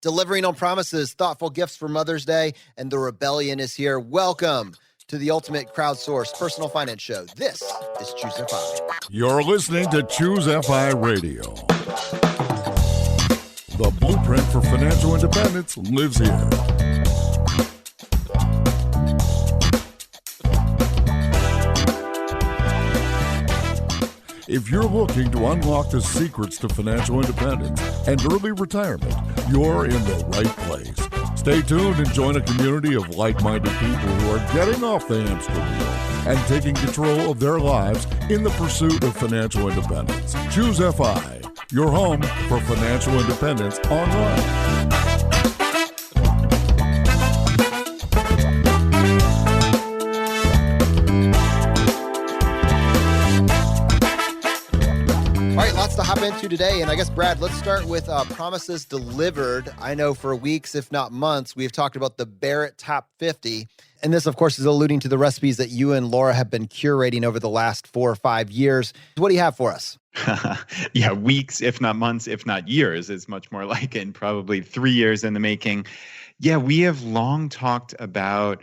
delivering on promises, thoughtful gifts for Mother's Day, and the rebellion is here. Welcome to the ultimate crowdsourced personal finance show. This is Choose FI. You're listening to Choose FI Radio. The blueprint for financial independence lives here. If you're looking to unlock the secrets to financial independence and early retirement, you're in the right place. Stay tuned and join a community of like-minded people who are getting off the hamster wheel and taking control of their lives in the pursuit of financial independence. Choose FI, your home for financial independence online. To hop into today, and I guess, Brad, let's start with promises delivered. I know for weeks, if not months, we've talked about the Barrett Top 50, and this, of course, is alluding to the recipes that you and Laura have been curating over the last 4 or 5 years. What do you have for us? Yeah, weeks, if not months, if not years, is much more like it, and probably 3 years in the making. Yeah, we have long talked about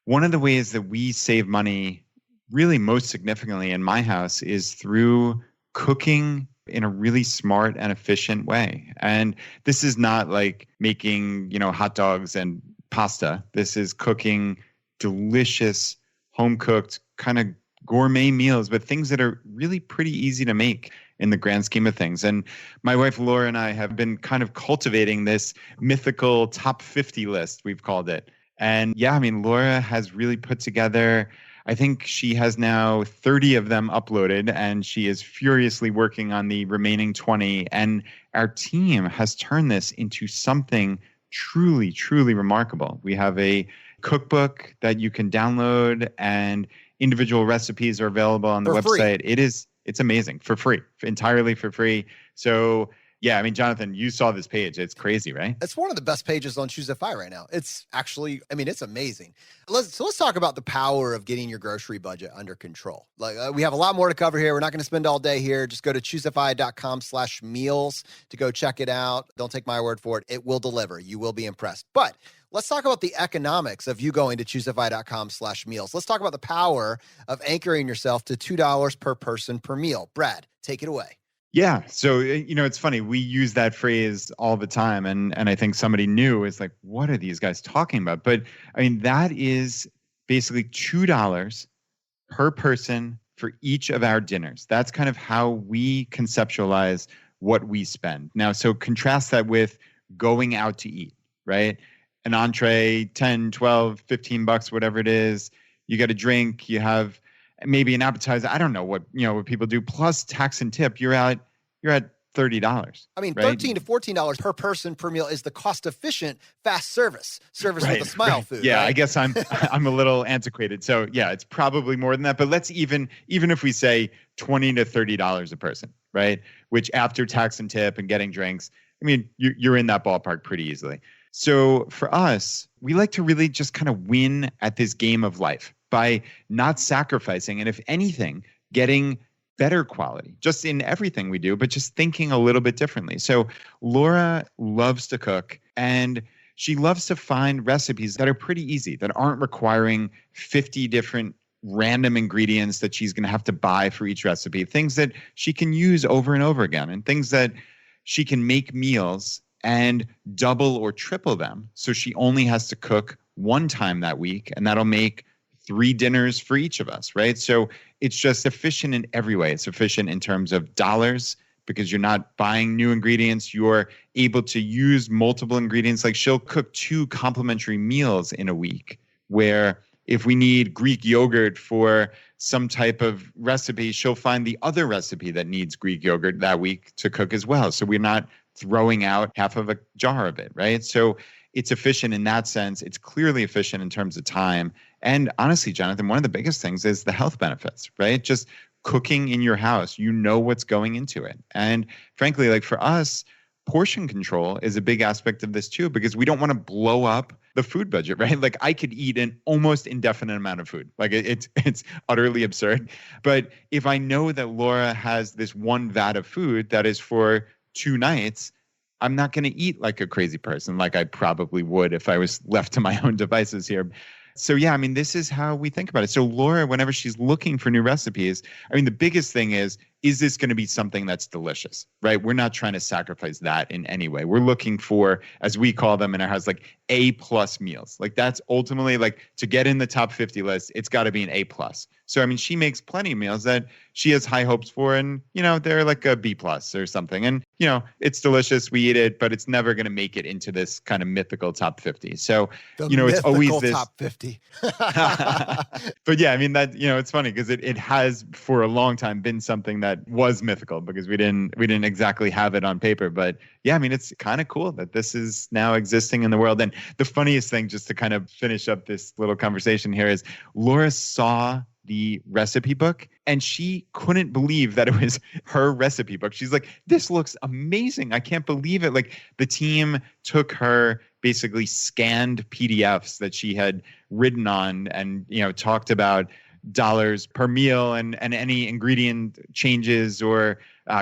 one of the ways that we save money, really most significantly in my house, is through cooking in a really smart and efficient way. And this is not like making, hot dogs and pasta. This is cooking delicious, home-cooked, kind of gourmet meals, but things that are really pretty easy to make in the grand scheme of things. And my wife, Laura, and I have been kind of cultivating this mythical top 50 list, we've called it. And yeah, Laura has really put together, I think she has now 30 of them uploaded, and she is furiously working on the remaining 20. And our team has turned this into something truly, truly remarkable. We have a cookbook that you can download, and individual recipes are available on the website. It's amazing, for free, entirely for free. So yeah, Jonathan, you saw this page. It's crazy, right? It's one of the best pages on Choose FI right now. It's actually, it's amazing. Let's talk about the power of getting your grocery budget under control. We have a lot more to cover here. We're not going to spend all day here. Just go to choosefi.com/meals to go check it out. Don't take my word for it. It will deliver. You will be impressed. But let's talk about the economics of you going to choosefi.com/meals. Let's talk about the power of anchoring yourself to $2 per person per meal. Brad, take it away. Yeah. So, it's funny. We use that phrase all the time. And I think somebody new is like, what are these guys talking about? But that is basically $2 per person for each of our dinners. That's kind of how we conceptualize what we spend. Now, so contrast that with going out to eat, right? An entree, 10, 12, 15 bucks, whatever it is. You get a drink, you have maybe an appetizer. I don't know what people do. Plus tax and tip, you're at $30. $13 to $14 per person per meal is the cost-efficient fast service with a smile food. Yeah, right? I guess I'm a little antiquated. So yeah, it's probably more than that. But let's even if we say $20 to $30 a person, right? Which after tax and tip and getting drinks, you're in that ballpark pretty easily. So for us, we like to really just kind of win at this game of life by not sacrificing, and if anything, getting better quality just in everything we do, but just thinking a little bit differently. So Laura loves to cook, and she loves to find recipes that are pretty easy, that aren't requiring 50 different random ingredients that she's going to have to buy for each recipe, things that she can use over and over again, and things that she can make meals and double or triple them. So she only has to cook one time that week, and that'll make 3 dinners for each of us, right? So it's just efficient in every way. It's efficient in terms of dollars because you're not buying new ingredients. You're able to use multiple ingredients. Like she'll cook 2 complementary meals in a week, where if we need Greek yogurt for some type of recipe, she'll find the other recipe that needs Greek yogurt that week to cook as well. So we're not throwing out half of a jar of it, right? So it's efficient in that sense. It's clearly efficient in terms of time. And honestly, Jonathan, one of the biggest things is the health benefits, right? Just cooking in your house, what's going into it. And frankly, like for us, portion control is a big aspect of this too, because we don't want to blow up the food budget, right? Like I could eat an almost indefinite amount of food. Like it's utterly absurd. But if I know that Laura has this one vat of food that is for 2 nights, I'm not going to eat like a crazy person, like I probably would if I was left to my own devices here. So yeah, I mean, this is how we think about it. So Laura, whenever she's looking for new recipes, I mean, the biggest thing is this going to be something that's delicious, right? We're not trying to sacrifice that in any way. We're looking for, as we call them in our house, like A+ meals. Like that's ultimately like to get in the top 50 list, it's got to be an A+. So, I mean, she makes plenty of meals that she has high hopes for, and, you know, they're like a B+ or something. And, you know, it's delicious. We eat it, but it's never going to make it into this kind of mythical top 50. So, you know, it's always this top 50. But yeah, I mean, that, you know, it's funny because it has for a long time been something that was mythical because we didn't exactly have it on paper. But yeah, I mean, it's kind of cool that this is now existing in the world. And the funniest thing, just to kind of finish up this little conversation here, is Laura saw the recipe book and she couldn't believe that it was her recipe book. She's like, this looks amazing. I can't believe it. Like the team took her basically scanned PDFs that she had written on and, you know, talked about dollars per meal and any ingredient changes or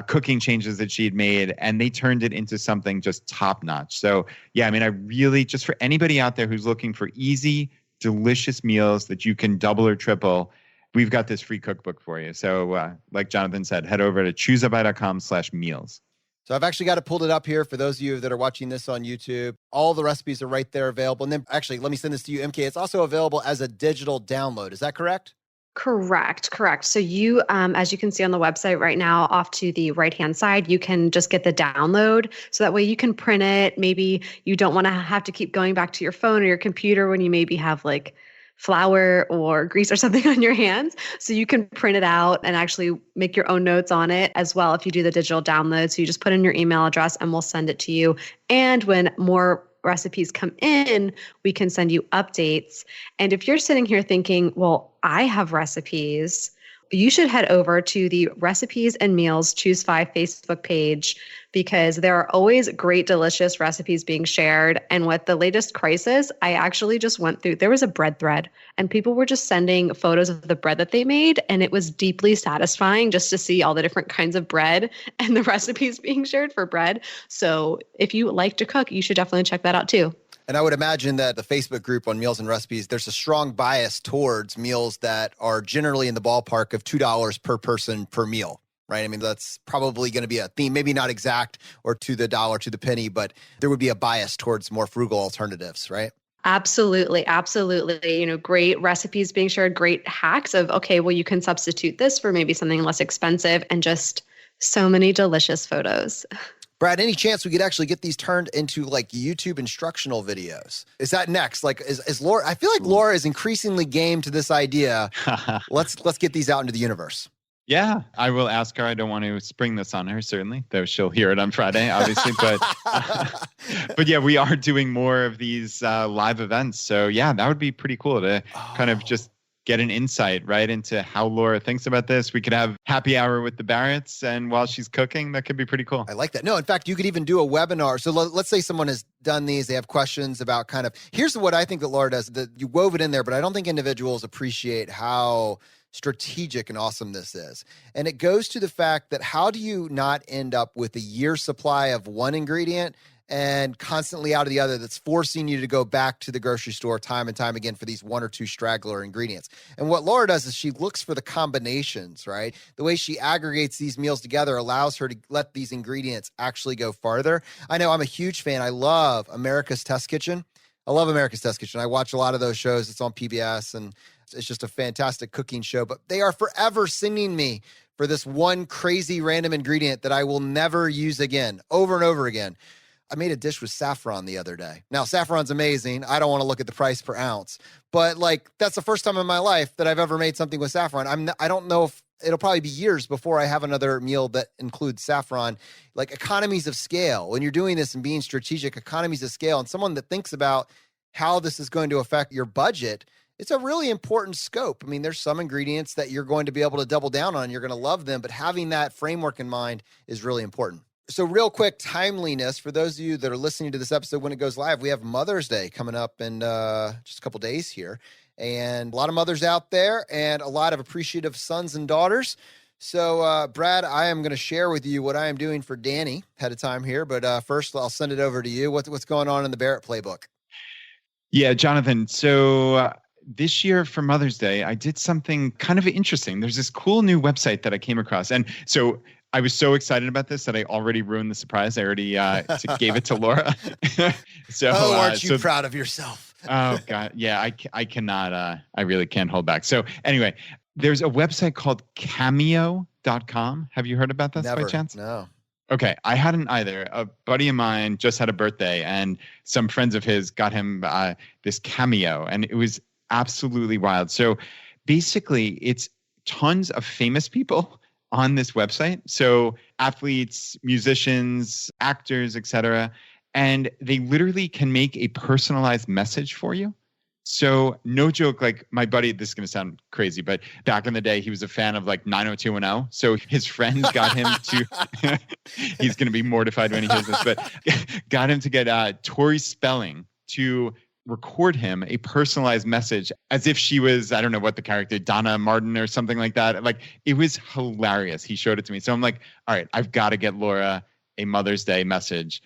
cooking changes that she had made, and they turned it into something just top notch. So yeah, I mean, I really, just for anybody out there who's looking for easy, delicious meals that you can double or triple, we've got this free cookbook for you. So like Jonathan said, head over to chooseaby.com/meals. So I've actually got it pulled up here for those of you that are watching this on YouTube. All the recipes are right there available. And then actually, let me send this to you, MK. It's also available as a digital download. Is that correct? Correct. So you, as you can see on the website right now, off to the right-hand side, you can just get the download. So that way you can print it. Maybe you don't want to have to keep going back to your phone or your computer when you maybe have like flour or grease or something on your hands. So you can print it out and actually make your own notes on it as well if you do the digital download. So you just put in your email address and we'll send it to you. And when more recipes come in, we can send you updates. And if you're sitting here thinking, well, I have recipes, you should head over to the Recipes and Meals Choose 5 Facebook page because there are always great, delicious recipes being shared. And with the latest crisis, I actually just went through, there was a bread thread and people were just sending photos of the bread that they made. And it was deeply satisfying just to see all the different kinds of bread and the recipes being shared for bread. So if you like to cook, you should definitely check that out too. And I would imagine that the Facebook group on Meals and Recipes, there's a strong bias towards meals that are generally in the ballpark of $2 per person per meal, right? I mean, that's probably going to be a theme, maybe not exact or to the dollar, to the penny, but there would be a bias towards more frugal alternatives, right? Absolutely. You know, great recipes being shared, great hacks of, okay, well, you can substitute this for maybe something less expensive, and just so many delicious photos. Brad, any chance we could actually get these turned into like YouTube instructional videos? Is that next? Like, is Laura? I feel like Laura is increasingly game to this idea. Let's get these out into the universe. Yeah, I will ask her. I don't want to spring this on her, certainly, though she'll hear it on Friday, obviously. But yeah, we are doing more of these live events. So yeah, that would be pretty cool to kind of just get an insight right into how Laura thinks about this. We could have happy hour with the Barretts, and while she's cooking, that could be pretty cool. I like that. No, in fact, you could even do a webinar. So let's say someone has done these, they have questions about kind of, here's what I think that Laura does, that you wove it in there, but I don't think individuals appreciate how strategic and awesome this is. And it goes to the fact that how do you not end up with a year's supply of one ingredient and constantly out of the other that's forcing you to go back to the grocery store time and time again for these one or two straggler ingredients. And what Laura does is she looks for the combinations, right? The way she aggregates these meals together allows her to let these ingredients actually go farther. I know I'm a huge fan. I love America's Test Kitchen. I love America's Test Kitchen. I watch a lot of those shows. It's on PBS, and it's just a fantastic cooking show. But they are forever sending me for this one crazy random ingredient that I will never use again, over and over again. I made a dish with saffron the other day. Now, saffron's amazing. I don't want to look at the price per ounce, but like that's the first time in my life that I've ever made something with saffron. I don't know if it'll probably be years before I have another meal that includes saffron. Like economies of scale, when you're doing this and being strategic, economies of scale, and someone that thinks about how this is going to affect your budget, it's a really important scope. I mean, there's some ingredients that you're going to be able to double down on. You're going to love them, but having that framework in mind is really important. So real quick, timeliness for those of you that are listening to this episode when it goes live, we have Mother's Day coming up in just a couple days here, and a lot of mothers out there and a lot of appreciative sons and daughters. So, Brad, I am going to share with you what I am doing for Danny ahead of time here. But first, I'll send it over to you. What's going on in the Barrett playbook? Yeah, Jonathan. So this year for Mother's Day, I did something kind of interesting. There's this cool new website that I came across. And so I was so excited about this that I already ruined the surprise. I already gave it to Laura. Aren't you proud of yourself? Oh, God. Yeah, I cannot. I really can't hold back. So anyway, there's a website called cameo.com. Have you heard about that by chance? No. Okay, I hadn't either. A buddy of mine just had a birthday, and some friends of his got him this Cameo, and it was absolutely wild. So basically, it's tons of famous people on this website. So athletes, musicians, actors, etc. And they literally can make a personalized message for you. So no joke, like my buddy, this is going to sound crazy, but back in the day, he was a fan of like 90210. So his friends got him to, he's going to be mortified when he hears this, but got him to get Tori Spelling to record him a personalized message as if she was, I don't know what the character, Donna Martin or something like that. Like it was hilarious. He showed it to me. So I'm like, all right, I've got to get Laura a Mother's Day message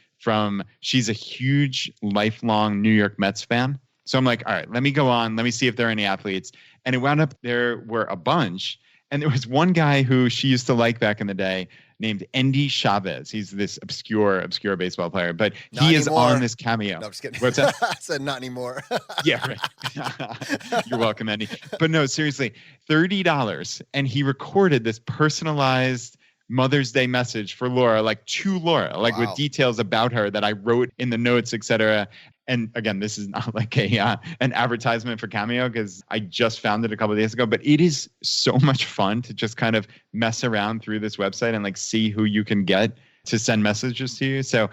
she's a huge lifelong New York Mets fan. So I'm like, all right, let me go on. Let me see if there are any athletes. And it wound up there were a bunch. And there was one guy who she used to like back in the day named Endy Chavez. He's this obscure baseball player, but he is on this Cameo. No, I'm just kidding. What's that? I said not anymore. Yeah, right. You're welcome, Endy. But no, seriously, $30. And he recorded this personalized Mother's Day message for Laura, like to Laura, like with details about her that I wrote in the notes, etc. And again, this is not like an advertisement for Cameo because I just found it a couple of days ago, but it is so much fun to just kind of mess around through this website and like see who you can get to send messages to you. So,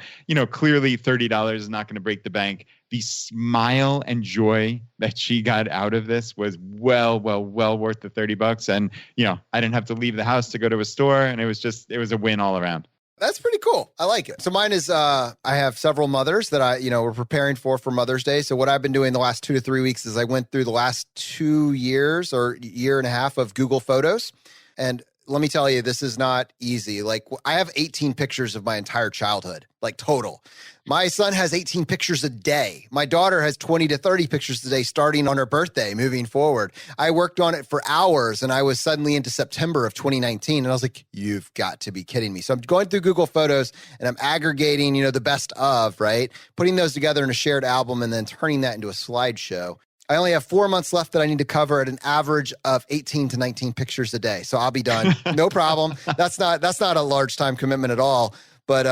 clearly $30 is not going to break the bank. The smile and joy that she got out of this was well worth the $30. And, I didn't have to leave the house to go to a store, and it was a win all around. That's pretty cool. I like it. So mine is, I have several mothers that we're preparing for Mother's Day. So what I've been doing the last 2 to 3 weeks is I went through the last 2 years or year and a half of Google Photos. And let me tell you, this is not easy. Like I have 18 pictures of my entire childhood, like total. My son has 18 pictures a day. My daughter has 20 to 30 pictures a day starting on her birthday moving forward. I worked on it for hours and I was suddenly into September of 2019 and I was like, you've got to be kidding me. So I'm going through Google Photos and I'm aggregating, the best of, right? Putting those together in a shared album and then turning that into a slideshow. I only have 4 months left that I need to cover at an average of 18 to 19 pictures a day. So I'll be done. No problem. That's not a large time commitment at all. But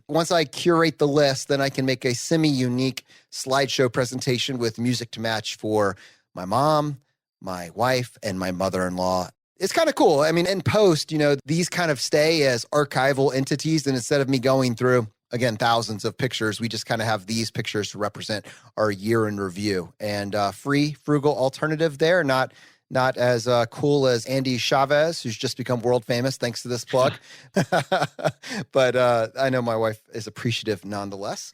once I curate the list, then I can make a semi-unique slideshow presentation with music to match for my mom, my wife, and my mother-in-law. It's kind of cool. I mean, in post, these kind of stay as archival entities. And instead of me going through, again, thousands of pictures, we just kind of have these pictures to represent our year in review. And free, frugal alternative there, not as cool as Endy Chavez, who's just become world famous thanks to this plug. But I know my wife is appreciative nonetheless.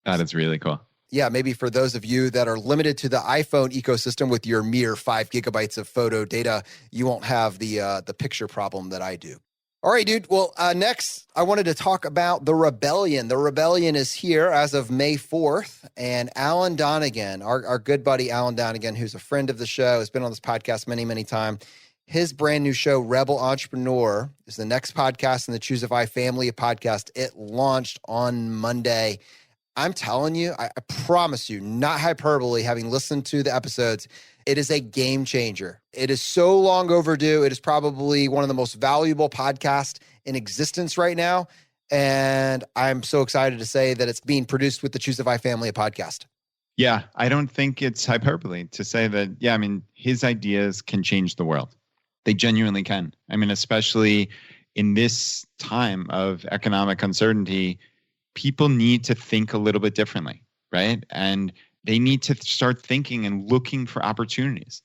That is really cool. Yeah, maybe for those of you that are limited to the iPhone ecosystem with your mere 5 gigabytes of photo data, you won't have the picture problem that I do. All right, dude. Well, next, I wanted to talk about The Rebellion. The Rebellion is here as of May 4th, and Alan Donegan, our good buddy Alan Donegan, who's a friend of the show, has been on this podcast many, many times. His brand new show, Rebel Entrepreneur, is the next podcast in the Choosify family of podcasts. It launched on Monday. I'm telling you, I promise you, not hyperbole, having listened to the episodes, it is a game changer. It is so long overdue. It is probably one of the most valuable podcasts in existence right now. And I'm so excited to say that it's being produced with the Choosify family of podcast. Yeah, I don't think it's hyperbole to say that, his ideas can change the world. They genuinely can. Especially in this time of economic uncertainty, people need to think a little bit differently, right? And they need to start thinking and looking for opportunities.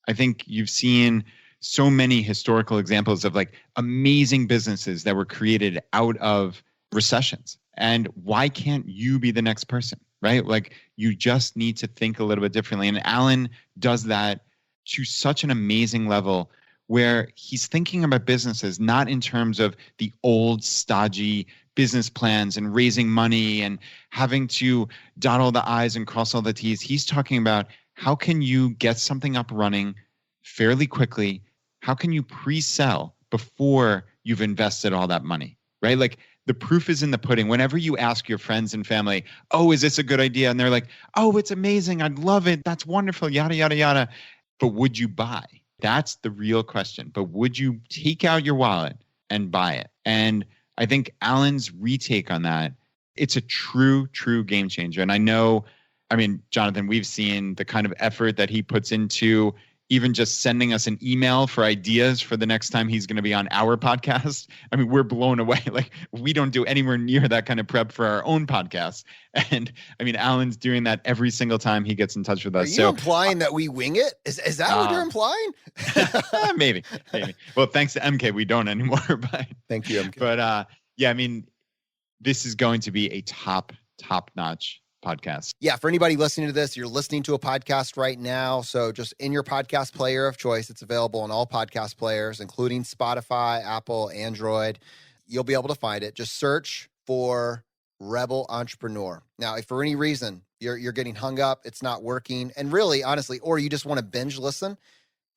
I think you've seen so many historical examples of like amazing businesses that were created out of recessions. And why can't you be the next person, right? Like you just need to think a little bit differently. And Alan does that to such an amazing level where he's thinking about businesses not in terms of the old stodgy business plans and raising money and having to dot all the I's and cross all the T's. He's talking about how can you get something up running fairly quickly? How can you pre-sell before you've invested all that money, right? Like the proof is in the pudding. Whenever you ask your friends and family, oh, is this a good idea? And they're like, oh, it's amazing. I'd love it. That's wonderful, yada, yada, yada. But would you buy? That's the real question. But would you take out your wallet and buy it? And I think Alan's retake on that, it's a true game changer. And I know, I mean, Jonathan, we've seen the kind of effort that he puts into even just sending us an email for ideas for the next time he's going to be on our podcast. I mean, we're blown away. Like we don't do anywhere near that kind of prep for our own podcast. And I mean, Alan's doing that every single time he gets in touch with us. Are you implying that we wing it? Is that what you're implying? Maybe. Well, thanks to MK, we don't anymore. But thank you, MK. But yeah, I mean, this is going to be a top-notch podcast. Yeah, for anybody listening to this, you're listening to a podcast right now. So just in your podcast player of choice, it's available on all podcast players, including Spotify, Apple, Android. You'll be able to find it. Just search for Rebel Entrepreneur. Now, if for any reason you're getting hung up, it's not working, and really, honestly, or you just want to binge listen,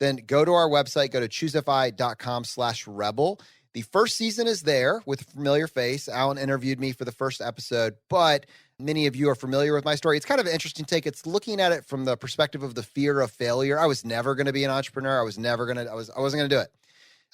then go to our website, go to choosefi.com/rebel. The first season is there with a familiar face. Alan interviewed me for the first episode, but many of you are familiar with my story. It's kind of an interesting take. It's looking at it from the perspective of the fear of failure. I was never going to be an entrepreneur. I wasn't going to do it.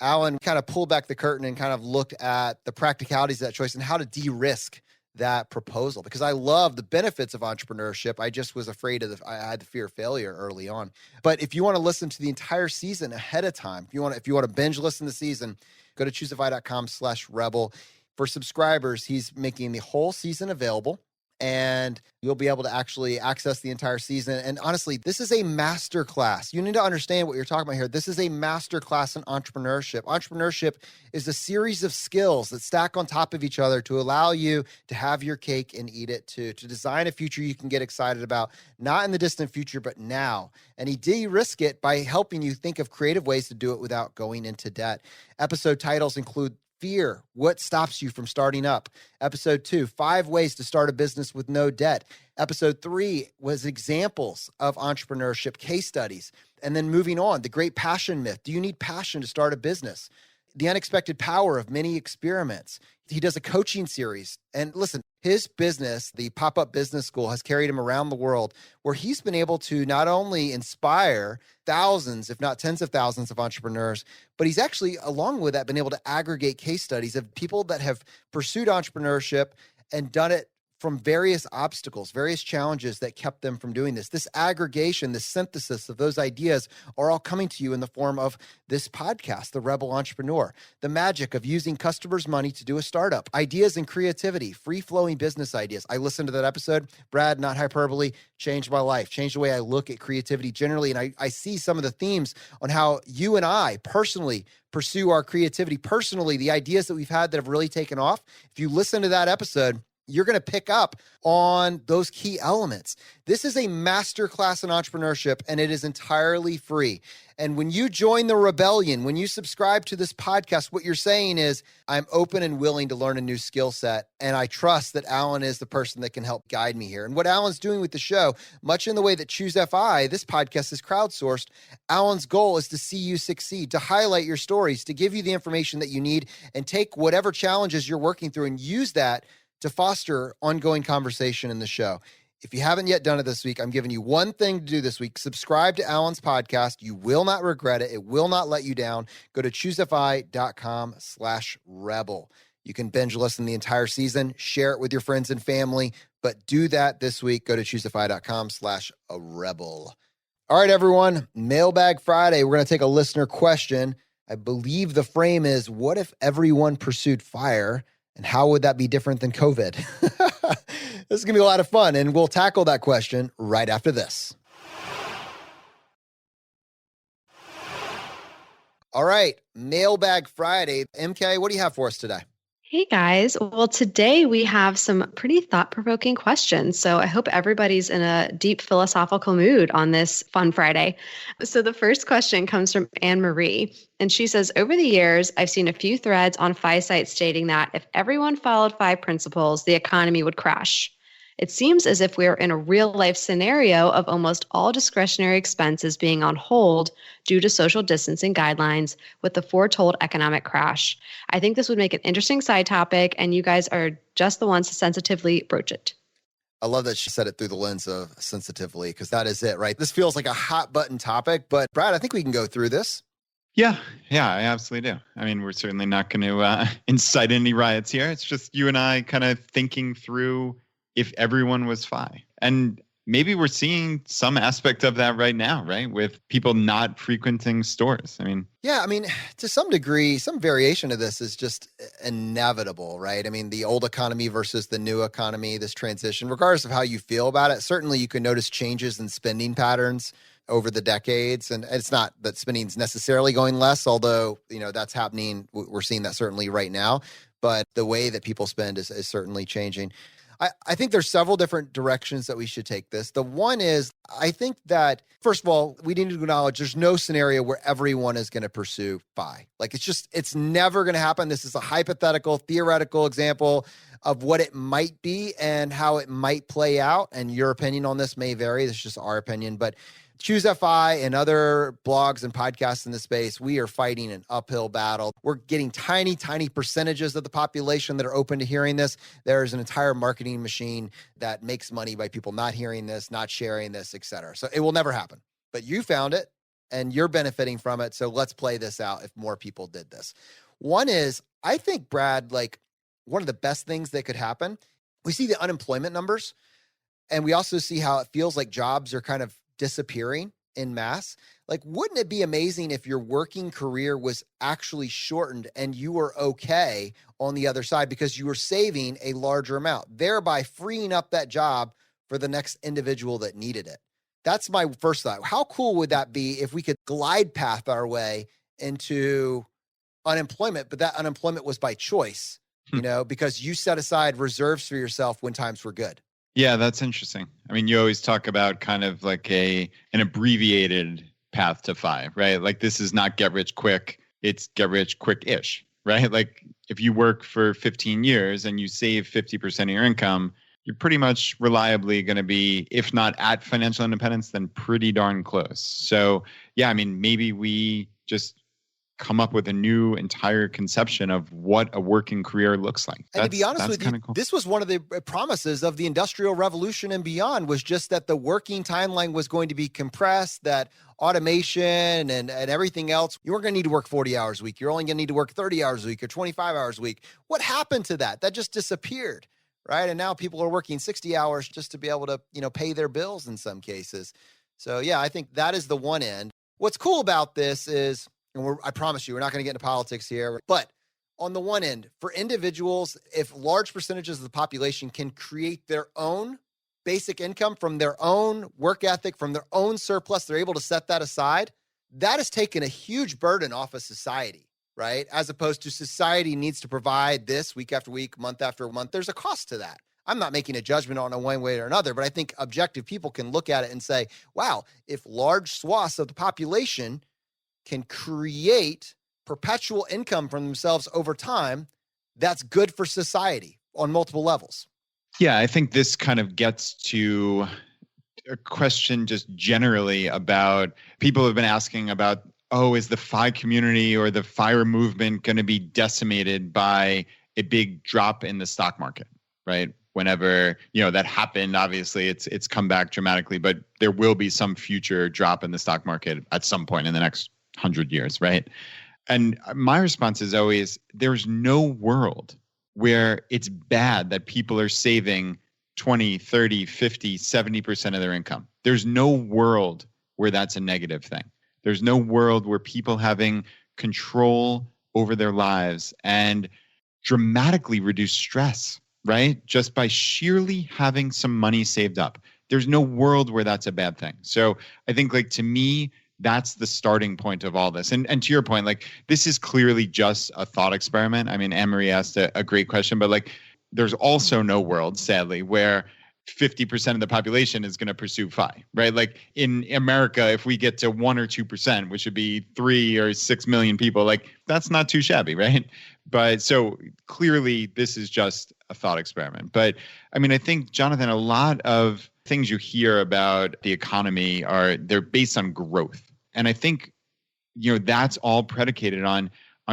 Alan kind of pulled back the curtain and kind of looked at the practicalities of that choice and how to de-risk that proposal, because I love the benefits of entrepreneurship. I just was afraid I had the fear of failure early on. But if you want to listen to the entire season ahead of time, if you want to binge listen the season, go to choosefi.com/rebel. For subscribers, he's making the whole season available, and you'll be able to actually access the entire season. And honestly, this is a master class. You need to understand what you're talking about here. This is a master class in entrepreneurship. Entrepreneurship is a series of skills that stack on top of each other to allow you to have your cake and eat it, to design a future you can get excited about, not in the distant future, but now. And he de-risk it by helping you think of creative ways to do it without going into debt. Episode titles include Fear, what stops you from starting up? Episode 2, 5 ways to start a business with no debt. Episode 3 was examples of entrepreneurship case studies. And then moving on, the great passion myth. Do you need passion to start a business? The unexpected power of many experiments. He does a coaching series. And listen, his business, the Pop-Up Business School, has carried him around the world, where he's been able to not only inspire thousands, if not tens of thousands of entrepreneurs, but he's actually, along with that, been able to aggregate case studies of people that have pursued entrepreneurship and done it from various obstacles, various challenges that kept them from doing this. This aggregation, this synthesis of those ideas are all coming to you in the form of this podcast, The Rebel Entrepreneur. The magic of using customers' money to do a startup, ideas and creativity, free-flowing business ideas. I listened to that episode. Brad, not hyperbole, changed my life, changed the way I look at creativity generally. And I see some of the themes on how you and I personally pursue our creativity. Personally, the ideas that we've had that have really taken off. If you listen to that episode, you're going to pick up on those key elements. This is a masterclass in entrepreneurship, and it is entirely free. And when you join the rebellion, when you subscribe to this podcast, what you're saying is, I'm open and willing to learn a new skill set, and I trust that Alan is the person that can help guide me here. And what Alan's doing with the show, much in the way that Choose FI, this podcast is crowdsourced, Alan's goal is to see you succeed, to highlight your stories, to give you the information that you need, and take whatever challenges you're working through and use that to foster ongoing conversation in the show. If you haven't yet done it this week, I'm giving you one thing to do this week. Subscribe to Alan's podcast. You will not regret it. It will not let you down. Go to choosefi.com/rebel. You can binge listen the entire season, share it with your friends and family, but do that this week. Go to choosefi.com/rebel. All right, everyone. Mailbag Friday. We're going to take a listener question. I believe the frame is, what if everyone pursued fire? And how would that be different than COVID? This is going to be a lot of fun, and we'll tackle that question right after this. All right, Mailbag Friday. MK, what do you have for us today? Hey guys. Well, today we have some pretty thought-provoking questions. So I hope everybody's in a deep philosophical mood on this fun Friday. So the first question comes from Anne Marie, and she says, over the years, I've seen a few threads on FI sites stating that if everyone followed FI principles, the economy would crash. It seems as if we're in a real life scenario of almost all discretionary expenses being on hold due to social distancing guidelines with the foretold economic crash. I think this would make an interesting side topic, and you guys are just the ones to sensitively broach it. I love that she said it through the lens of sensitively, because that is it, right? This feels like a hot button topic, but Brad, I think we can go through this. Yeah, I absolutely do. I mean, we're certainly not going to incite any riots here. It's just you and I kind of thinking through if everyone was FI. And maybe we're seeing some aspect of that right now, right? With people not frequenting stores. I mean, yeah, I mean, to some degree, some variation of this is just inevitable, right? I mean, the old economy versus the new economy, this transition, regardless of how you feel about it, certainly you can notice changes in spending patterns over the decades. And it's not that spending's necessarily going less, although, that's happening. We're seeing that certainly right now. But the way that people spend is certainly changing. I think there's several different directions that we should take this. The one is, I think that, first of all, we need to acknowledge there's no scenario where everyone is going to pursue FI. Like, it's never going to happen. This is a hypothetical, theoretical example of what it might be and how it might play out. And your opinion on this may vary. This is just our opinion. But Choose FI and other blogs and podcasts in the space, we are fighting an uphill battle. We're getting tiny, tiny percentages of the population that are open to hearing this. There is an entire marketing machine that makes money by people not hearing this, not sharing this, et cetera. So it will never happen. But you found it and you're benefiting from it. So let's play this out if more people did this. One is, I think, Brad, like one of the best things that could happen, we see the unemployment numbers and we also see how it feels like jobs are kind of disappearing in mass. Like, wouldn't it be amazing if your working career was actually shortened and you were okay on the other side because you were saving a larger amount, thereby freeing up that job for the next individual that needed it? That's my first thought. How cool would that be if we could glide path our way into unemployment, but that unemployment was by choice, because you set aside reserves for yourself when times were good? Yeah, that's interesting. I mean, you always talk about kind of like an abbreviated path to FI, right? Like, this is not get rich quick. It's get rich quick-ish, right? Like, if you work for 15 years and you save 50% of your income, you're pretty much reliably going to be, if not at financial independence, then pretty darn close. So yeah, I mean, maybe we just come up with a new entire conception of what a working career looks like. And to be honest with you, cool. This was one of the promises of the Industrial Revolution and beyond, was just that the working timeline was going to be compressed, that automation and everything else, you weren't going to need to work 40 hours a week. You're only going to need to work 30 hours a week or 25 hours a week. What happened to that? That just disappeared, right? And now people are working 60 hours just to be able to, pay their bills in some cases. So yeah, I think that is the one end. What's cool about this is, and I promise you, we're not going to get into politics here, but on the one end, for individuals, if large percentages of the population can create their own basic income from their own work ethic, from their own surplus, they're able to set that aside, that has taken a huge burden off of society, right? As opposed to society needs to provide this week after week, month after month. There's a cost to that. I'm not making a judgment on it one way or another, but I think objective people can look at it and say, wow, if large swaths of the population can create perpetual income from themselves over time, that's good for society on multiple levels. Yeah, I think this kind of gets to a question just generally about, people have been asking about, is the FI community or the FIRE movement going to be decimated by a big drop in the stock market, right? Whenever, that happened, obviously it's come back dramatically, but there will be some future drop in the stock market at some point in the next 100 years, right? And my response is always, there's no world where it's bad that people are saving 20, 30, 50, 70% of their income. There's no world where that's a negative thing. There's no world where people having control over their lives and dramatically reduce stress, right? Just by sheerly having some money saved up. There's no world where that's a bad thing. So I think, to me, that's the starting point of all this. And to your point, like this is clearly just a thought experiment. I mean, Anne-Marie asked a great question, but like there's also no world, sadly, where 50% of the population is going to pursue FI, right? Like in America, if we get to 1 or 2%, which would be 3 or 6 million people, like that's not too shabby, right? But so clearly this is just a thought experiment. But I mean, I think, Jonathan, a lot of things you hear about the economy they're based on growth. And I think, that's all predicated on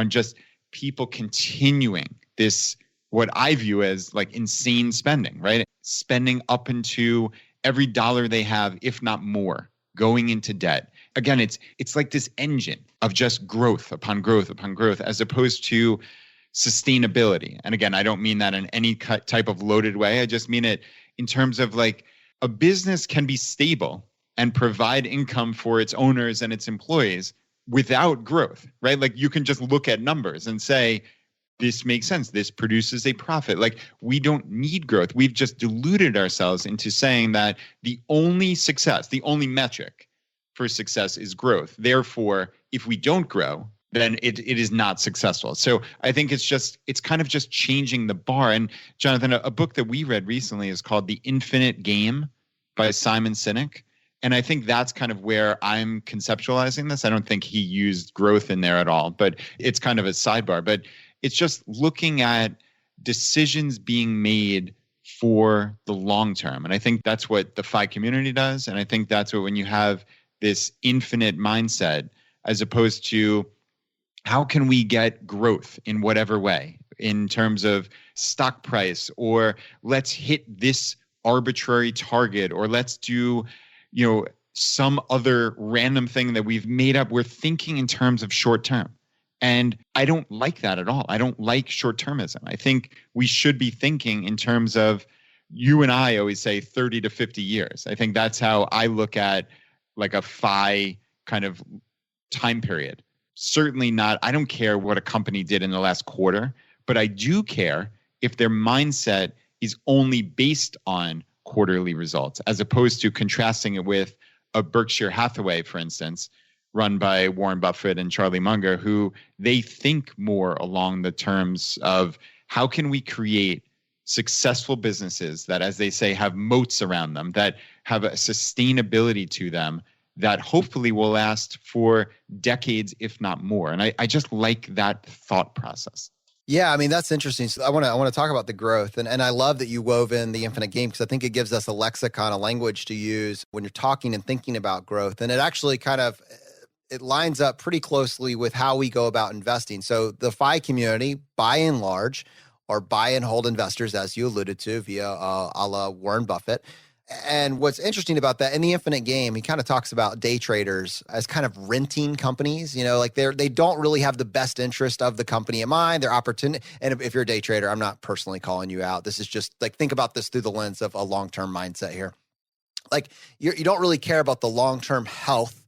just people continuing this, what I view as like insane spending, right? Spending up into every dollar they have, if not more, going into debt. Again, it's like this engine of just growth upon growth upon growth, as opposed to sustainability. And again, I don't mean that in any type of loaded way. I just mean it in terms of like a business can be stable and provide income for its owners and its employees without growth, right? Like you can just look at numbers and say, this makes sense. This produces a profit. Like we don't need growth. We've just deluded ourselves into saying that the only success, the only metric for success is growth. Therefore, if we don't grow, then it is not successful. So I think it's kind of just changing the bar. And Jonathan, a book that we read recently is called The Infinite Game by Simon Sinek. And I think that's kind of where I'm conceptualizing this. I don't think he used growth in there at all, but it's kind of a sidebar. But it's just looking at decisions being made for the long term. And I think that's what the FI community does. And I think that's what when you have this infinite mindset, as opposed to how can we get growth in whatever way in terms of stock price, or let's hit this arbitrary target, or let's do, some other random thing that we've made up. We're thinking in terms of short term. And I don't like that at all. I don't like short-termism. I think we should be thinking in terms of, you and I always say 30 to 50 years. I think that's how I look at like a FI kind of time period. Certainly not, I don't care what a company did in the last quarter, but I do care if their mindset is only based on quarterly results, as opposed to contrasting it with a Berkshire Hathaway, for instance, run by Warren Buffett and Charlie Munger, who they think more along the terms of how can we create successful businesses that, as they say, have moats around them, that have a sustainability to them that hopefully will last for decades, if not more. And I just like that thought process. Yeah, I mean, that's interesting. So I want to talk about the growth. And I love that you wove in the infinite game, because I think it gives us a lexicon, a language to use when you're talking and thinking about growth. And it actually it lines up pretty closely with how we go about investing. So the FI community, by and large, are buy and hold investors, as you alluded to, via a la Warren Buffett. And what's interesting about that, in the infinite game, he kind of talks about day traders as kind of renting companies. Like they don't really have the best interest of the company in mind. They're opportunity. And if you're a day trader, I'm not personally calling you out. This is just like, think about this through the lens of a long-term mindset here. Like you don't really care about the long-term health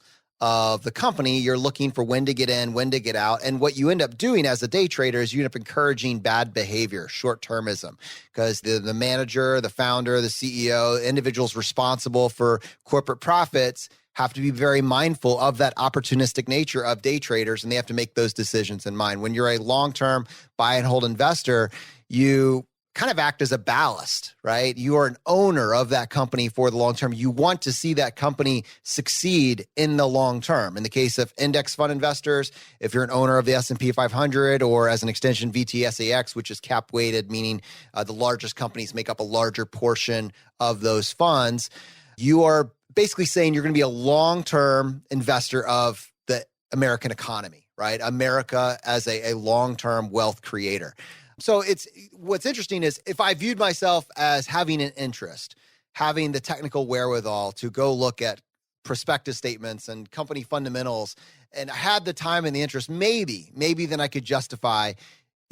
of the company. You're looking for when to get in, when to get out. And what you end up doing as a day trader is you end up encouraging bad behavior, short-termism, because the manager, the founder, the CEO, individuals responsible for corporate profits have to be very mindful of that opportunistic nature of day traders, and they have to make those decisions in mind. When you're a long-term buy and hold investor, you kind of act as a ballast, right? You are an owner of that company for the long term. You want to see that company succeed in the long term. In the case of index fund investors, if you're an owner of the S&P 500, or as an extension, VTSAX, which is cap weighted, meaning the largest companies make up a larger portion of those funds, you are basically saying you're going to be a long-term investor of the American economy, right? America as a long-term wealth creator. So what's interesting is, if I viewed myself as having an interest, having the technical wherewithal to go look at prospectus statements and company fundamentals, and I had the time and the interest, maybe then I could justify,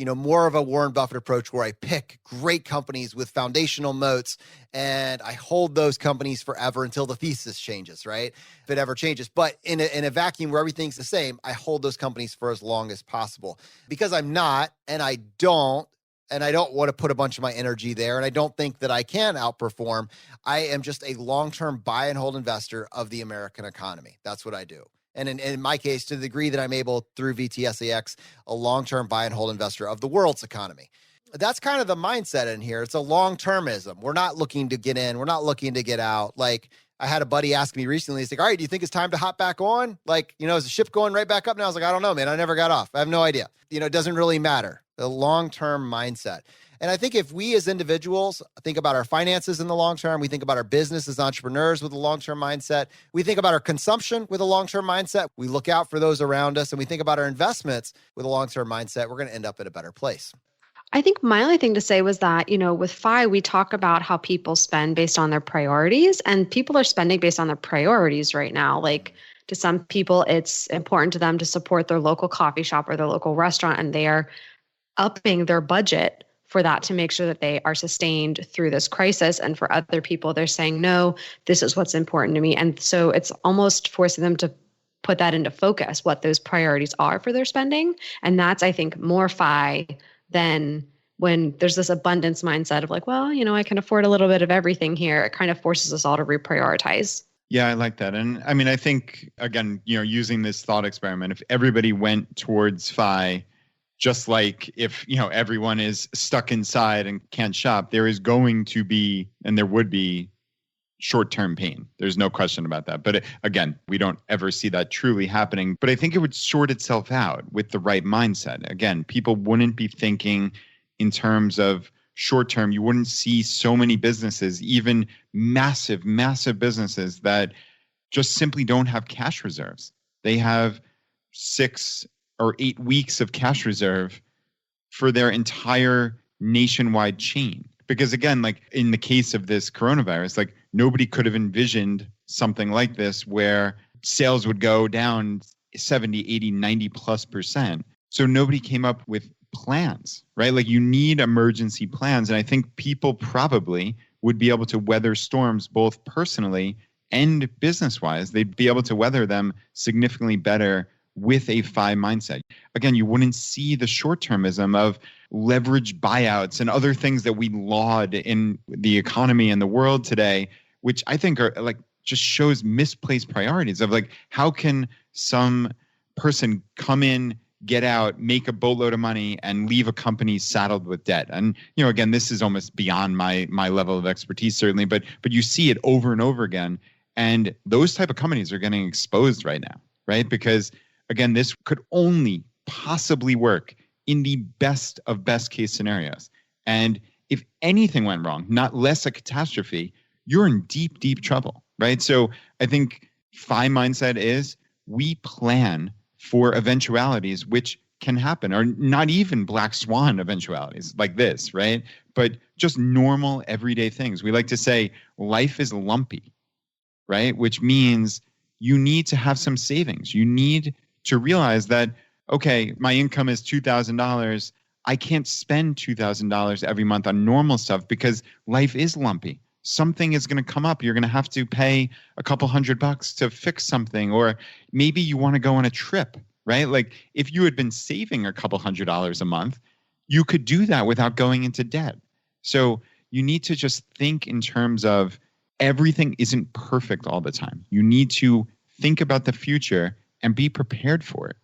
more of a Warren Buffett approach, where I pick great companies with foundational moats and I hold those companies forever until the thesis changes, right? If it ever changes. But in a vacuum where everything's the same, I hold those companies for as long as possible, because I'm not, and I don't want to put a bunch of my energy there, and I don't think that I can outperform. I am just a long-term buy and hold investor of the American economy. That's what I do. And in my case, to the degree that I'm able through VTSAX, a long-term buy and hold investor of the world's economy. That's kind of the mindset in here. It's a long-termism. We're not looking to get in. We're not looking to get out. Like I had a buddy ask me recently, he's like, all right, do you think it's time to hop back on? Like, is the ship going right back up now? I was like, I don't know, man. I never got off. I have no idea. It doesn't really matter. The long-term mindset. And I think if we as individuals think about our finances in the long term, we think about our business as entrepreneurs with a long-term mindset, we think about our consumption with a long-term mindset, we look out for those around us, and we think about our investments with a long-term mindset, we're going to end up in a better place. I think my only thing to say was that, with FI, we talk about how people spend based on their priorities, and people are spending based on their priorities right now. Like to some people, it's important to them to support their local coffee shop or their local restaurant, and they are upping their budget for that to make sure that they are sustained through this crisis. And for other people, they're saying, no, this is what's important to me. And so it's almost forcing them to put that into focus, what those priorities are for their spending. And that's, I think, more FI than when there's this abundance mindset of like, well, I can afford a little bit of everything here. It kind of forces us all to reprioritize. Yeah, I like that. And I mean, I think, again, using this thought experiment, if everybody went towards FI, just like if, everyone is stuck inside and can't shop, there is going to be, and there would be, short-term pain. There's no question about that. But again, we don't ever see that truly happening. But I think it would sort itself out with the right mindset. Again, people wouldn't be thinking in terms of short-term. You wouldn't see so many businesses, even massive, massive businesses that just simply don't have cash reserves. They have 6 or 8 weeks of cash reserve for their entire nationwide chain. Because again, like in the case of this coronavirus, like nobody could have envisioned something like this where sales would go down 70, 80, 90+%. So nobody came up with plans, right? Like you need emergency plans. And I think people probably would be able to weather storms both personally and business-wise. They'd be able to weather them significantly better with a FI mindset. Again, you wouldn't see the short-termism of leveraged buyouts and other things that we laud in the economy and the world today, which I think are like just shows misplaced priorities of like, how can some person come in, get out, make a boatload of money, and leave a company saddled with debt? And, again, this is almost beyond my level of expertise, certainly, but you see it over and over again. And those type of companies are getting exposed right now, right? Because again, this could only possibly work in the best of best case scenarios. And if anything went wrong, not less a catastrophe, you're in deep, deep trouble, right? So I think FI mindset is we plan for eventualities which can happen, or not even black swan eventualities like this, right? But just normal everyday things. We like to say life is lumpy, right? Which means you need to have some savings. You need to realize that, okay, my income is $2,000. I can't spend $2,000 every month on normal stuff because life is lumpy. Something is going to come up. You're going to have to pay a couple $100 to fix something, or maybe you want to go on a trip, right? Like if you had been saving a couple $100 a month, you could do that without going into debt. So you need to just think in terms of everything isn't perfect all the time. You need to think about the future and be prepared for it.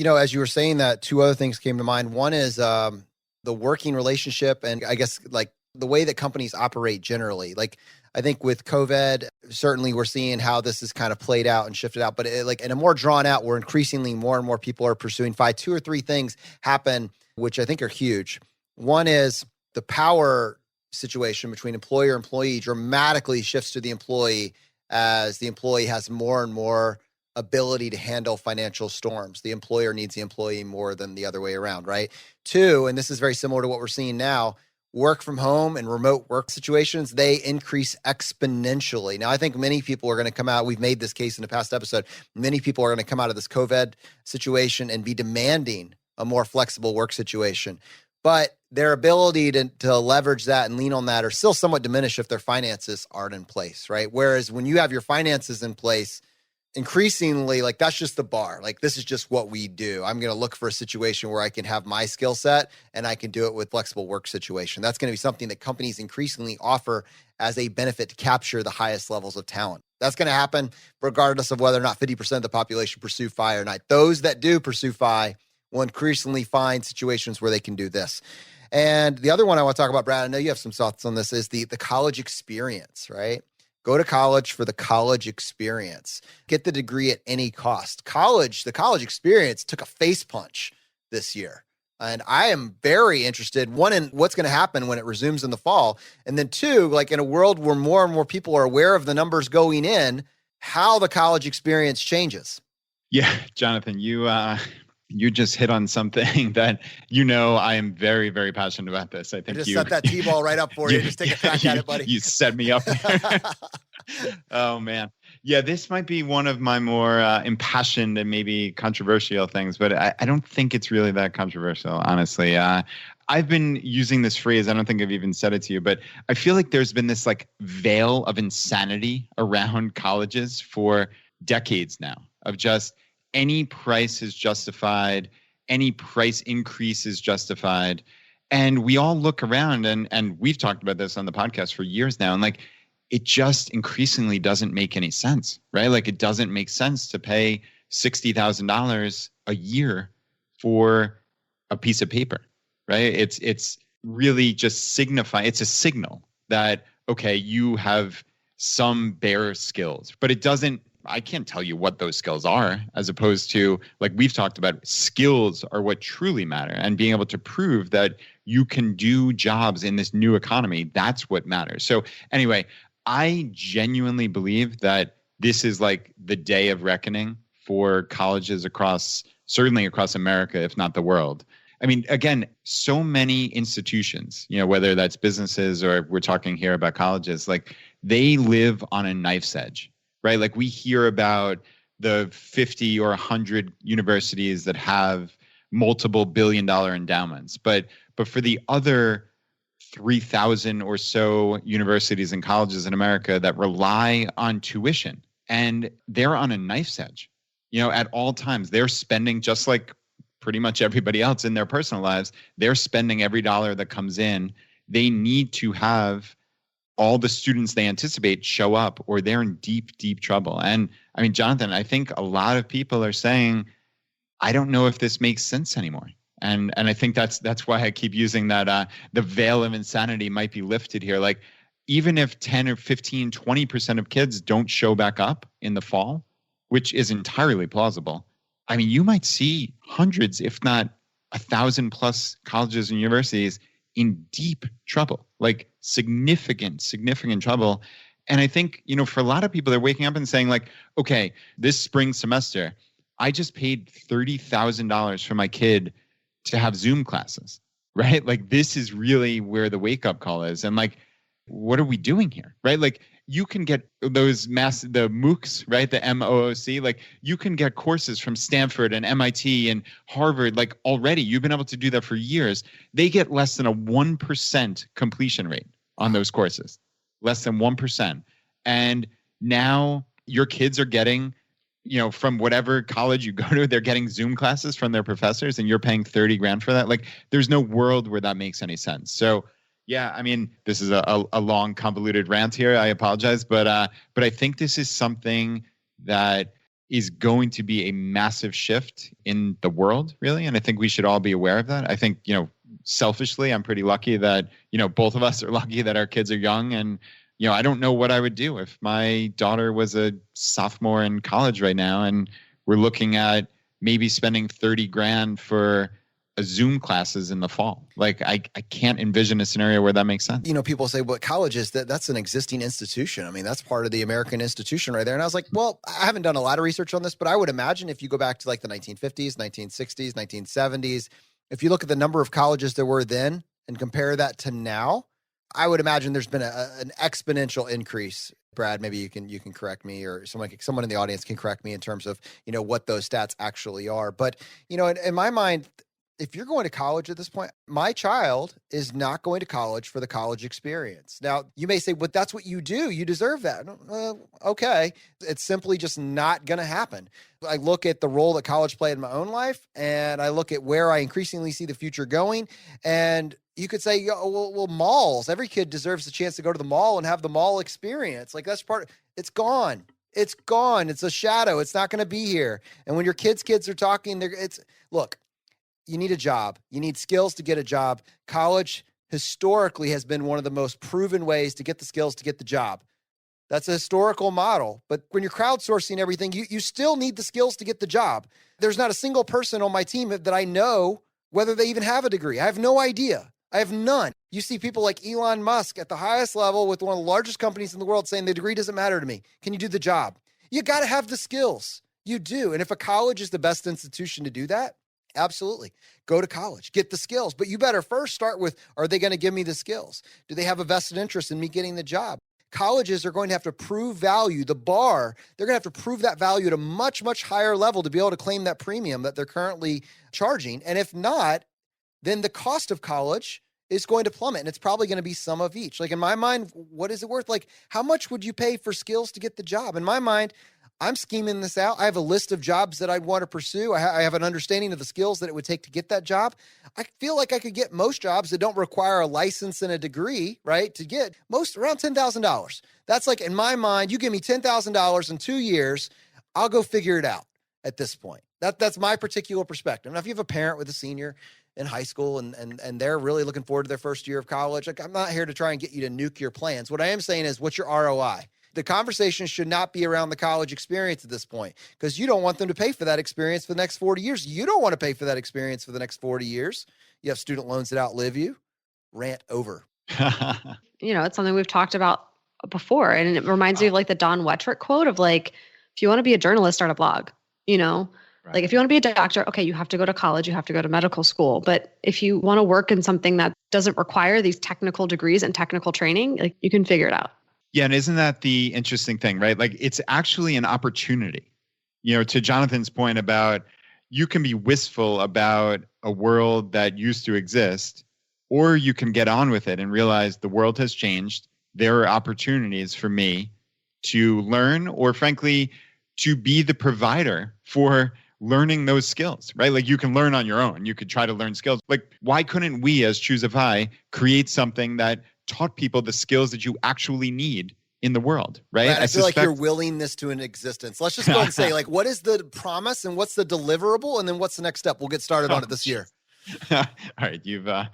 As you were saying that, 2 other things came to mind. One is the working relationship, and I guess like the way that companies operate generally. Like I think with COVID, certainly we're seeing how this is kind of played out and shifted out, but like in a more drawn out, where increasingly more and more people are pursuing FI. 2 or 3 things happen, which I think are huge. One is the power situation between employer and employee dramatically shifts to the employee as the employee has more and more ability to handle financial storms. The employer needs the employee more than the other way around, right? 2, and this is very similar to what we're seeing now, work from home and remote work situations, they increase exponentially. Now, I think many people are going to come out, we've made this case in a past episode, many people are going to come out of this COVID situation and be demanding a more flexible work situation. But their ability to leverage that and lean on that are still somewhat diminished if their finances aren't in place, right? Whereas when you have your finances in place, increasingly, like that's just the bar. Like this is just what we do. I'm going to look for a situation where I can have my skill set and I can do it with flexible work situation. That's going to be something that companies increasingly offer as a benefit to capture the highest levels of talent. That's going to happen regardless of whether or not 50% of the population pursue FI or not. Those that do pursue FI will increasingly find situations where they can do this. And the other one I want to talk about, Brad, I know you have some thoughts on this, is the college experience, right? Go to college for the college experience. Get the degree at any cost. The college experience took a face punch this year. And I am very interested, one, in what's going to happen when it resumes in the fall. And then two, like in a world where more and more people are aware of the numbers going in, how the college experience changes. Yeah, Jonathan, you just hit on something that, I am very, very passionate about this. I think I just set that T-ball right up for you. Just take a crack at it, buddy. You set me up there. Oh, man. Yeah, this might be one of my more impassioned and maybe controversial things, but I don't think it's really that controversial, honestly. I've been using this phrase. I don't think I've even said it to you, but I feel like there's been this like veil of insanity around colleges for decades now, of just any price is justified, any price increase is justified. And we all look around and we've talked about this on the podcast for years now. And like, it just increasingly doesn't make any sense, right? Like it doesn't make sense to pay $60,000 a year for a piece of paper, right? It's really just it's a signal that, okay, you have some bare skills, but I can't tell you what those skills are, as opposed to, like we've talked about, skills are what truly matter, and being able to prove that you can do jobs in this new economy, that's what matters. So anyway, I genuinely believe that this is like the day of reckoning for colleges certainly across America, if not the world. I mean, again, so many institutions, whether that's businesses or we're talking here about colleges, like they live on a knife's edge, right? Like we hear about the 50 or 100 universities that have multiple billion-dollar endowments, but for the other 3,000 or so universities and colleges in America that rely on tuition, and they're on a knife's edge, at all times. They're spending, just like pretty much everybody else in their personal lives, they're spending every dollar that comes in. They need to have all the students they anticipate show up, or they're in deep, deep trouble. And I mean, Jonathan, I think a lot of people are saying, I don't know if this makes sense anymore. And I think that's why I keep using that the veil of insanity might be lifted here. Like even if 10 or 15, 20% of kids don't show back up in the fall, which is entirely plausible, I mean, you might see hundreds, if not 1,000 plus colleges and universities in deep trouble, like significant trouble. And I think, for a lot of people, they're waking up and saying like, okay, this spring semester, I just paid $30,000 for my kid to have Zoom classes, right? Like this is really where the wake up call is. And like, what are we doing here, right? Like you can get those the MOOCs, right? The MOOC, like you can get courses from Stanford and MIT and Harvard, like already. You've been able to do that for years. They get less than a 1% completion rate on those courses, less than 1%. And now your kids are getting, from whatever college you go to, they're getting Zoom classes from their professors, and you're paying $30,000 for that. Like there's no world where that makes any sense. So yeah, I mean, this is a long, convoluted rant here. I apologize, but I think this is something that is going to be a massive shift in the world, really. And I think we should all be aware of that. I think, selfishly, I'm pretty lucky that, both of us are lucky that our kids are young. And, I don't know what I would do if my daughter was a sophomore in college right now, and we're looking at maybe spending $30,000 for a Zoom classes in the fall. Like I can't envision a scenario where that makes sense. People say, well, colleges, that's an existing institution. I mean, that's part of the American institution right there. And I was like, well, I haven't done a lot of research on this, but I would imagine if you go back to like the 1950s, 1960s, 1970s, if you look at the number of colleges there were then and compare that to now, I would imagine there's been an exponential increase. Brad, maybe you can correct me, or someone in the audience can correct me in terms of, what those stats actually are. But, in my mind, if you're going to college at this point, my child is not going to college for the college experience. Now, you may say, but that's what you do. You deserve that. Okay. It's simply just not going to happen. I look at the role that college played in my own life, and I look at where I increasingly see the future going. And you could say, well, malls, every kid deserves the chance to go to the mall and have the mall experience. Like that's it's gone. It's gone. It's a shadow. It's not going to be here. And when your kids are talking, look, you need a job. You need skills to get a job. College historically has been one of the most proven ways to get the skills to get the job. That's a historical model. But when you're crowdsourcing everything, you still need the skills to get the job. There's not a single person on my team that I know whether they even have a degree. I have no idea. I have none. You see people like Elon Musk at the highest level with one of the largest companies in the world saying the degree doesn't matter to me. Can you do the job? You got to have the skills. You do. And if a college is the best institution to do that, absolutely. Go to college, get the skills. But you better first start with, are they going to give me the skills? Do they have a vested interest in me getting the job? Colleges are going to have to prove value. The bar, they're going to have to prove that value at a much, much higher level to be able to claim that premium that they're currently charging. And if not, then the cost of college is going to plummet. And it's probably going to be some of each. Like in my mind, what is it worth? Like how much would you pay for skills to get the job? In my mind, I'm scheming this out. I have a list of jobs that I'd want to pursue. I have an understanding of the skills that it would take to get that job. I feel like I could get most jobs that don't require a license and a degree, right? To get most around $10,000. That's like, in my mind, you give me $10,000 in 2 years, I'll go figure it out at this point. That's my particular perspective. Now, if you have a parent with a senior in high school and they're really looking forward to their first year of college, like I'm not here to try and get you to nuke your plans. What I am saying is, what's your ROI? The conversation should not be around the college experience at this point because you don't want them to pay for that experience for the next 40 years. You don't want to pay for that experience for the next 40 years. You have student loans that outlive you. Rant over. It's something we've talked about before. And it reminds me of like the Don Wettrick quote of like, if you want to be a journalist, start a blog, Right. Like if you want to be a doctor, okay, you have to go to college, you have to go to medical school. But if you want to work in something that doesn't require these technical degrees and technical training, like you can figure it out. Yeah. And isn't that the interesting thing, right? Like it's actually an opportunity, to Jonathan's point about you can be wistful about a world that used to exist, or you can get on with it and realize the world has changed. There are opportunities for me to learn or frankly, to be the provider for learning those skills, right? Like you can learn on your own. You could try to learn skills. Like why couldn't we as Choosify create something that taught people the skills that you actually need in the world, right? I feel like you're willing this to an existence. Let's just go and say, like, what is the promise and what's the deliverable? And then what's the next step? We'll get started on it this year. All right. You've, I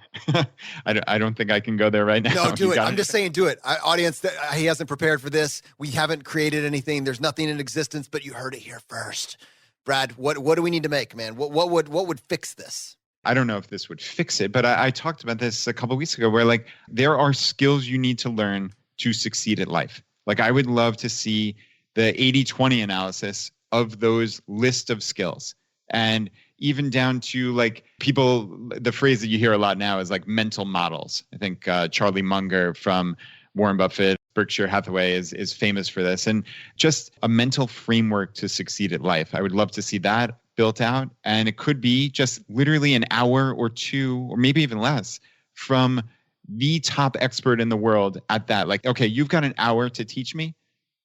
don't think I can go there right now. No, do it. I'm just saying, do it. Audience, he hasn't prepared for this. We haven't created anything. There's nothing in existence, but you heard it here first. Brad, what do we need to make, man? What would fix this? I don't know if this would fix it, but I talked about this a couple of weeks ago where like there are skills you need to learn to succeed at life. Like I would love to see the 80-20 analysis of those list of skills. And even down to like people, the phrase that you hear a lot now is like mental models. I think Charlie Munger from Warren Buffett, Berkshire Hathaway is famous for this. And just a mental framework to succeed at life. I would love to see that built out. And it could be just literally an hour or two, or maybe even less from the top expert in the world at that. Like, okay, you've got an hour to teach me.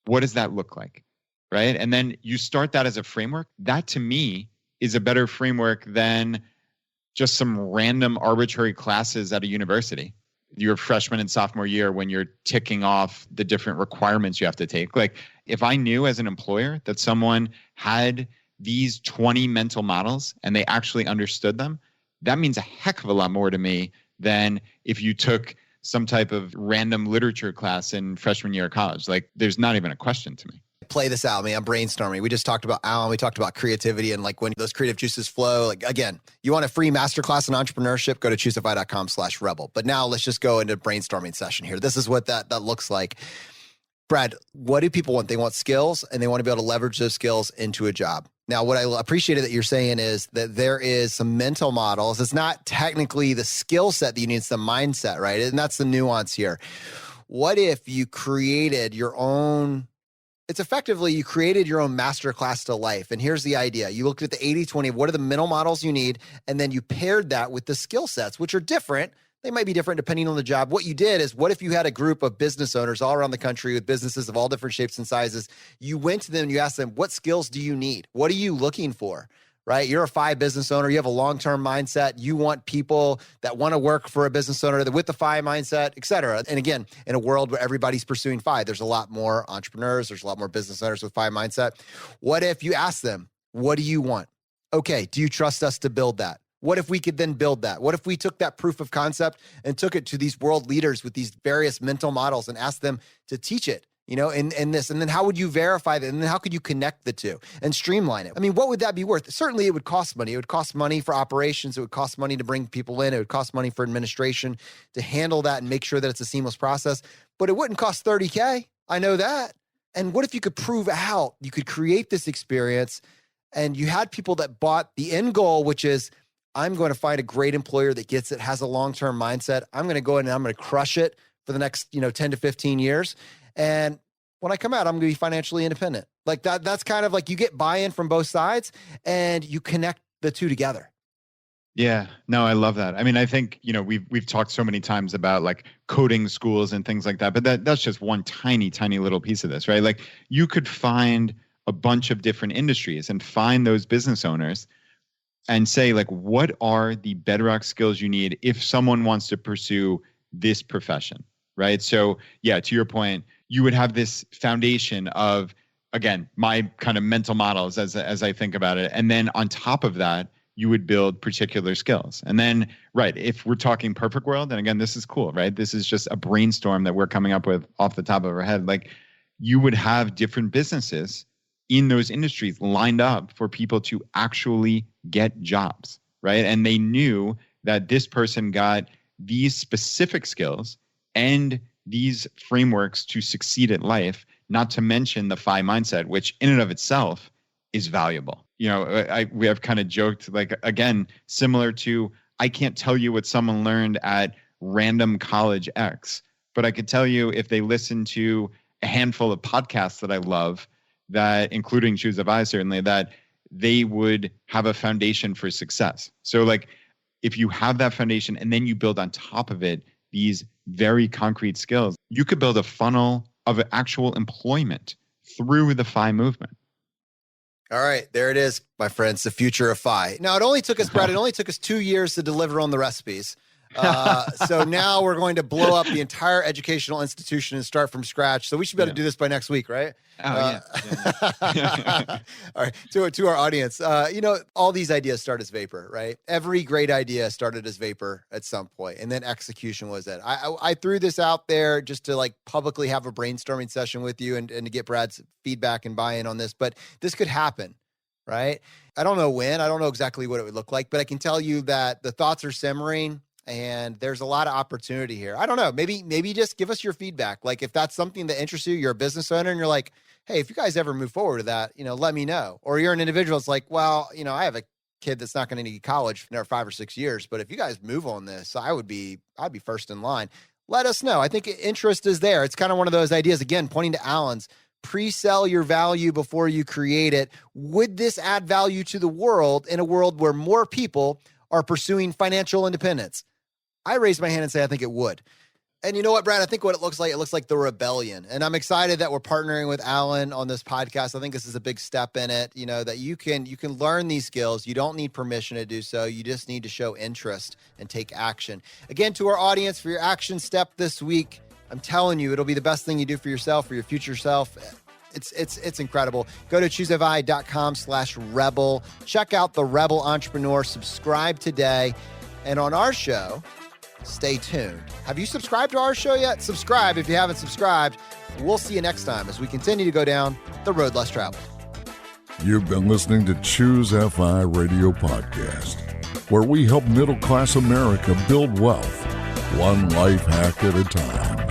What does that look like? Right. And then you start that as a framework. That to me is a better framework than just some random arbitrary classes at a university. Your freshman and sophomore year when you're ticking off the different requirements you have to take. Like if I knew as an employer that someone had these 20 mental models and they actually understood them, that means a heck of a lot more to me than if you took some type of random literature class in freshman year of college. Like there's not even a question to me. Play this out, man. I'm brainstorming. We just talked about Alan. We talked about creativity and like when those creative juices flow. Like again, you want a free masterclass in entrepreneurship, go to choosify.com/rebel. But now let's just go into a brainstorming session here. This is what that looks like. Brad, what do people want? They want skills and they want to be able to leverage those skills into a job. Now, what I appreciated that you're saying is that there is some mental models. It's not technically the skill set that you need, it's the mindset, right? And that's the nuance here. What if you created your own It's effectively you created your own masterclass to life. And here's the idea. You looked at the 80-20 of what are the mental models you need, and then you paired that with the skill sets, which are different. They might be different depending on the job. What you did is, what if you had a group of business owners all around the country with businesses of all different shapes and sizes? You went to them and you asked them, what skills do you need? What are you looking for? Right? You're a FI business owner. You have a long-term mindset. You want people that want to work for a business owner with the FI mindset, et cetera. And again, in a world where everybody's pursuing FI, there's a lot more entrepreneurs. There's a lot more business owners with FI mindset. What if you ask them, what do you want? Okay, do you trust us to build that? What if we could then build that? What if we took that proof of concept and took it to these world leaders with these various mental models and asked them to teach it? In this, and then how would you verify that? And then how could you connect the two and streamline it? I mean, what would that be worth? Certainly it would cost money. It would cost money for operations. It would cost money to bring people in. It would cost money for administration to handle that and make sure that it's a seamless process, but it wouldn't cost $30K. I know that. And what if you could prove out, you could create this experience and you had people that bought the end goal, which is, I'm going to find a great employer that gets it, has a long-term mindset. I'm going to go in and I'm going to crush it for the next, 10 to 15 years. And when I come out, I'm going to be financially independent. Like that's kind of like you get buy-in from both sides and you connect the two together. Yeah, no, I love that. I mean, I think, we've talked so many times about like coding schools and things like that, but that's just one tiny, tiny little piece of this, right? Like you could find a bunch of different industries and find those business owners and say like, what are the bedrock skills you need if someone wants to pursue this profession, right? So yeah, to your point, you would have this foundation of, again, my kind of mental models as I think about it. And then on top of that, you would build particular skills. And then, right, if we're talking perfect world, and again, this is cool, right? This is just a brainstorm that we're coming up with off the top of our head. Like you would have different businesses in those industries lined up for people to actually get jobs, right? And they knew that this person got these specific skills and these frameworks to succeed at life, not to mention the FI mindset, which in and of itself is valuable. We have kind of joked, like, again, similar to, I can't tell you what someone learned at random college X, but I could tell you if they listen to a handful of podcasts that I love, that including Choose FI certainly, that they would have a foundation for success. So like, if you have that foundation and then you build on top of it these very concrete skills, you could build a funnel of actual employment through the FI movement. All right, there it is, my friends, the future of FI. Now, it only took us, Brad, 2 years to deliver on the recipes. So now we're going to blow up the entire educational institution and start from scratch. So we should be able to do this by next week, right? Oh, yeah. All right. To our audience, all these ideas start as vapor, right? Every great idea started as vapor at some point, and then execution was it. I threw this out there just to like publicly have a brainstorming session with you and to get Brad's feedback and buy-in on this, but this could happen, right? I don't know when, I don't know exactly what it would look like, but I can tell you that the thoughts are simmering. And there's a lot of opportunity here. I don't know. Maybe just give us your feedback. Like if that's something that interests you, you're a business owner and you're like, hey, if you guys ever move forward to that, let me know. Or you're an individual. It's like, well, I have a kid that's not going to need college for 5 or 6 years. But if you guys move on this, I'd be first in line. Let us know. I think interest is there. It's kind of one of those ideas, again, pointing to Alan's, pre-sell your value before you create it. Would this add value to the world in a world where more people are pursuing financial independence? I raised my hand and say, I think it would. And you know what, Brad? I think what it looks like the rebellion. And I'm excited that we're partnering with Alan on this podcast. I think this is a big step in it, that you can learn these skills. You don't need permission to do so. You just need to show interest and take action. Again, to our audience, for your action step this week, I'm telling you, it'll be the best thing you do for yourself, for your future self. It's incredible. Go to choosefi.com/rebel. Check out The Rebel Entrepreneur. Subscribe today. And on our show, stay tuned. Have you subscribed to our show yet? Subscribe if you haven't subscribed. We'll see you next time as we continue to go down the road less traveled. You've been listening to Choose FI Radio Podcast, where we help middle-class America build wealth, one life hack at a time.